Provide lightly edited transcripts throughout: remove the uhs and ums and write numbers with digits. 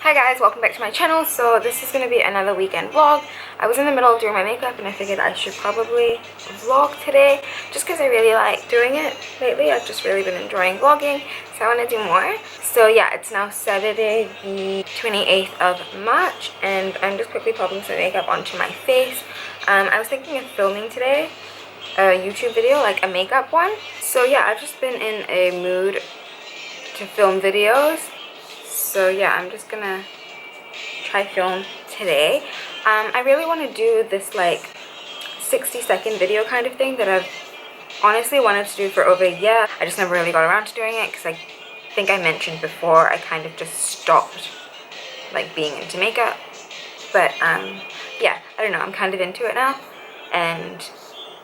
Hi guys, welcome back to my channel. So this is going to be another weekend vlog. I was in the middle of doing my makeup and I figured I should probably vlog today just because I really like doing it lately. I've just really been enjoying vlogging, so I want to do more. So yeah, it's now Saturday the 28th of March and I'm just quickly popping some makeup onto my face. I was thinking of filming today a YouTube video, like a makeup one. So yeah, I've just been in a mood to film videos. So yeah, I'm just gonna try film today. I really want to do this like 60-second video kind of thing that I've honestly wanted to do for over a year. I just never really got around to doing it because I think I mentioned before I kind of just stopped like being into makeup. But yeah, I don't know, I'm kind of into it now, and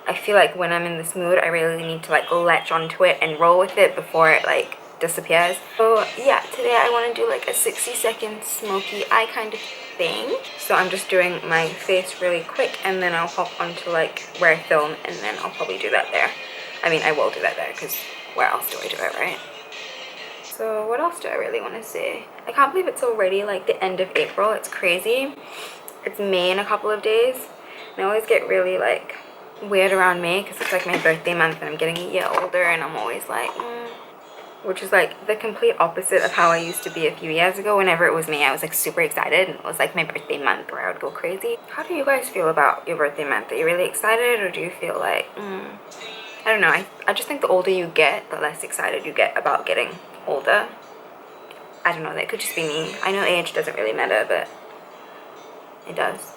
I feel like when I'm in this mood I really need to like latch onto it and roll with it before it like disappears. So yeah, today I want to do like a 60-second smoky eye kind of thing. So I'm just doing my face really quick and then I'll hop onto like where I film and then I'll probably do that there. I mean, I will do that there because where else do I do it, right? So what else do I really want to say? I can't believe it's already like the end of April. It's crazy. It's May in a couple of days. And I always get really like weird around May because it's like my birthday month and I'm getting a year older and I'm always like which is like the complete opposite of how I used to be a few years ago. Whenever it was May, I was like super excited and it was like my birthday month where I would go crazy. How do you guys feel about your birthday month? Are you really excited or do you feel like I don't know, I just think the older you get, the less excited you get about getting older. I don't know, that could just be me. I know age doesn't really matter, but it does.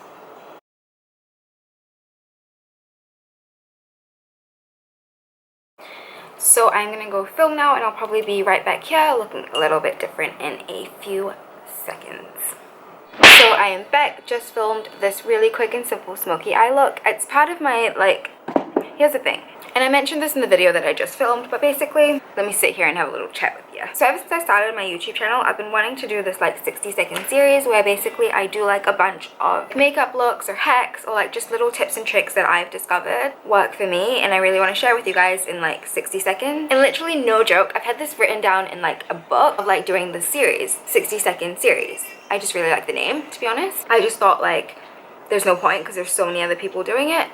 So I'm gonna go film now and I'll probably be right back here looking a little bit different in a few seconds. So I am back, just filmed this really quick and simple smoky eye look. It's part of my like, here's the thing, and I mentioned this in the video that I just filmed, but basically, let me sit here and have a little chat with you. So ever since I started my YouTube channel, I've been wanting to do this like 60-second series where basically I do like a bunch of makeup looks or hacks or like just little tips and tricks that I've discovered work for me and I really want to share with you guys in like 60 seconds. And literally no joke, I've had this written down in like a book of like doing this series, 60-second series. I just really like the name, to be honest. I just thought like there's no point because there's so many other people doing it.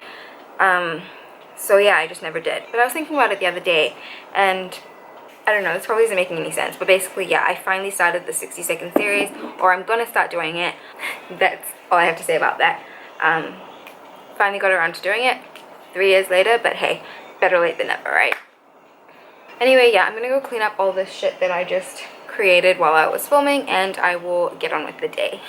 So yeah, I just never did. But I was thinking about it the other day and I don't know, this probably isn't making any sense, but basically yeah, I finally started the 60-second series, or I'm gonna start doing it. That's all I have to say about that. Finally got around to doing it 3 years later, but hey, better late than never, right? Anyway, yeah, I'm gonna go clean up all this shit that I just created while I was filming and I will get on with the day.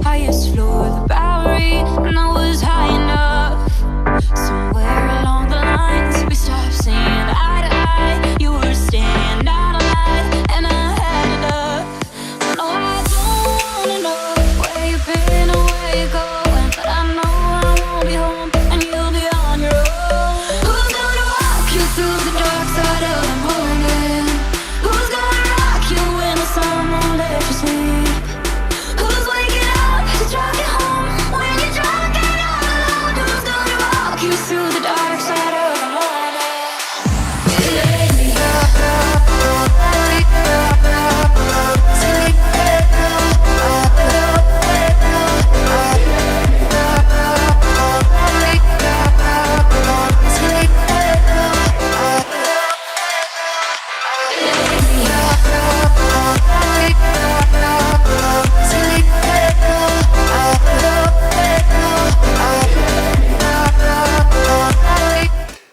Highest floor of the Bowery, and I was high enough. Somewhere along the lines, we stopped seeing eye to eye. You were staying out of line, and I had enough. No, I don't wanna know where you've been or where you're going, but I know I won't be home, and you'll be on your own. Who's gonna walk you through the dark side of the morning? Who's gonna rock you when the sun won't let you sleep? Through the dark side of the morning.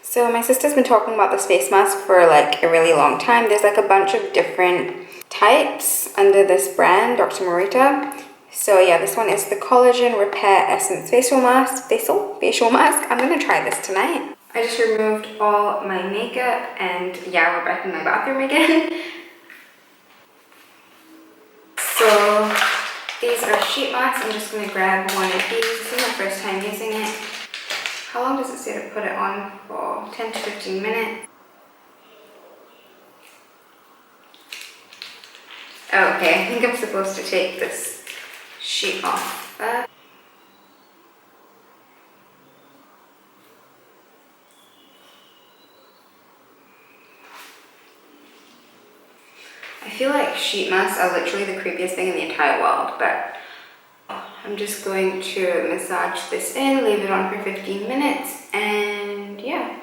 So my sister's been talking about this face mask for like a really long time. There's like a bunch of different types under this brand, Dr. Morita. So yeah, this one is the Collagen Repair Essence Facial Mask. Facial mask. I'm gonna try this tonight. I just removed all my makeup and yeah, we're back in my bathroom again. So these are sheet masks. I'm just gonna grab one of these. This is my first time using it. How long does it say to put it on for? 10 to 15 minutes. Oh, okay, I think I'm supposed to take this sheet off first. I feel like sheet masks are literally the creepiest thing in the entire world, but I'm just going to massage this in, leave it on for 15 minutes, and yeah.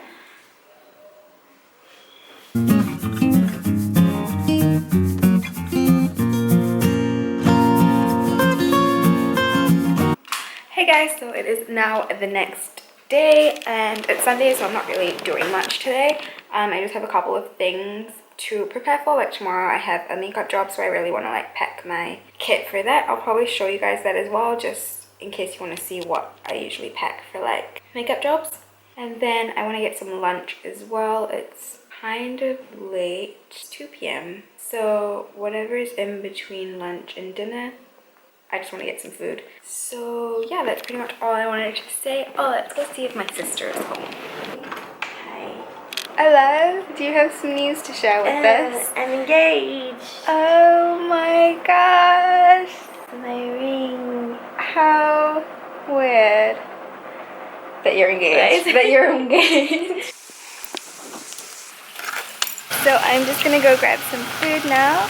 Hey guys, so it is now the next day and it's Sunday, so I'm not really doing much today. I just have a couple of things to prepare for. Like tomorrow I have a makeup job, so I really want to like pack my kit for that. I'll probably show you guys that as well, just in case you want to see what I usually pack for like makeup jobs. And then I want to get some lunch as well. It's kind of late, it's 2 p.m. So whatever is in between lunch and dinner, I just want to get some food. So yeah, that's pretty much all I wanted to say. Oh, let's go see if my sister is home. Hi. Hello, do you have some news to share with us? I'm engaged. Oh my gosh. My ring. How weird that you're engaged. Right. That you're engaged. So I'm just gonna go grab some food now.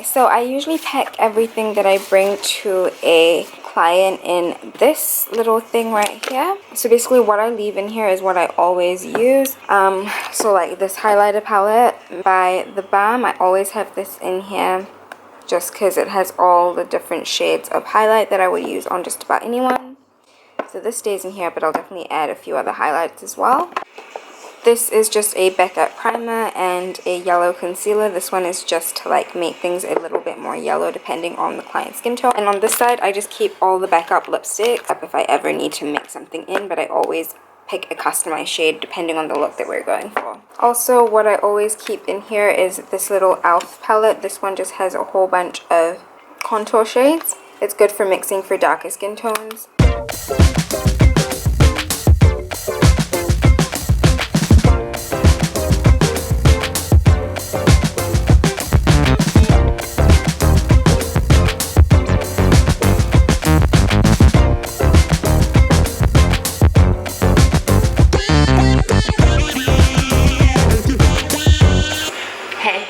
So I usually pack everything that I bring to a client in this little thing right here. So basically what I leave in here is what I always use. So like this highlighter palette by The Balm, I always have this in here just because it has all the different shades of highlight that I would use on just about anyone. So this stays in here, but I'll definitely add a few other highlights as well. This is just a backup primer and a yellow concealer. This one is just to like make things a little bit more yellow depending on the client's skin tone. And on this side, I just keep all the backup lipstick up if I ever need to mix something in, but I always pick a customized shade depending on the look that we're going for. Also, what I always keep in here is this little e.l.f. palette. This one just has a whole bunch of contour shades. It's good for mixing for darker skin tones.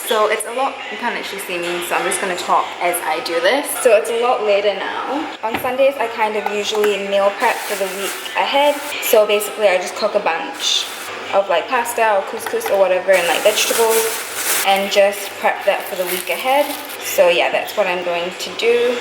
So it's a lot, you can't actually see me, so I'm just going to talk as I do this. So it's a lot later now. On Sundays, I kind of usually meal prep for the week ahead. So basically, I just cook a bunch of like pasta or couscous or whatever and like vegetables and just prep that for the week ahead. So yeah, that's what I'm going to do.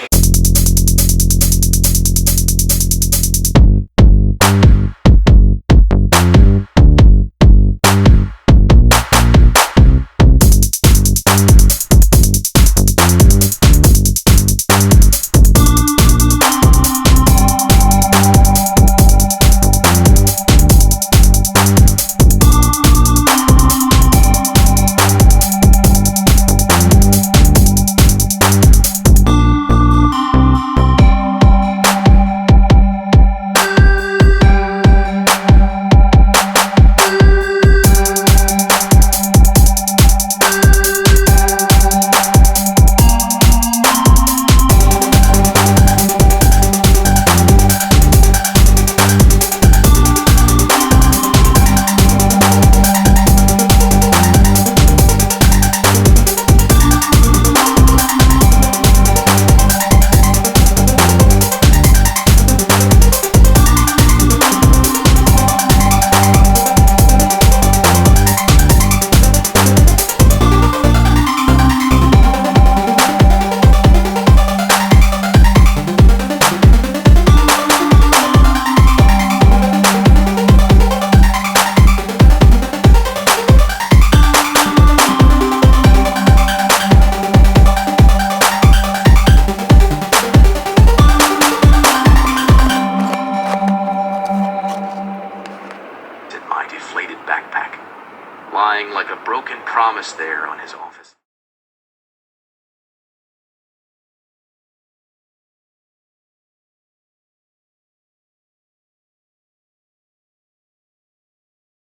lying like a broken promise there on his office.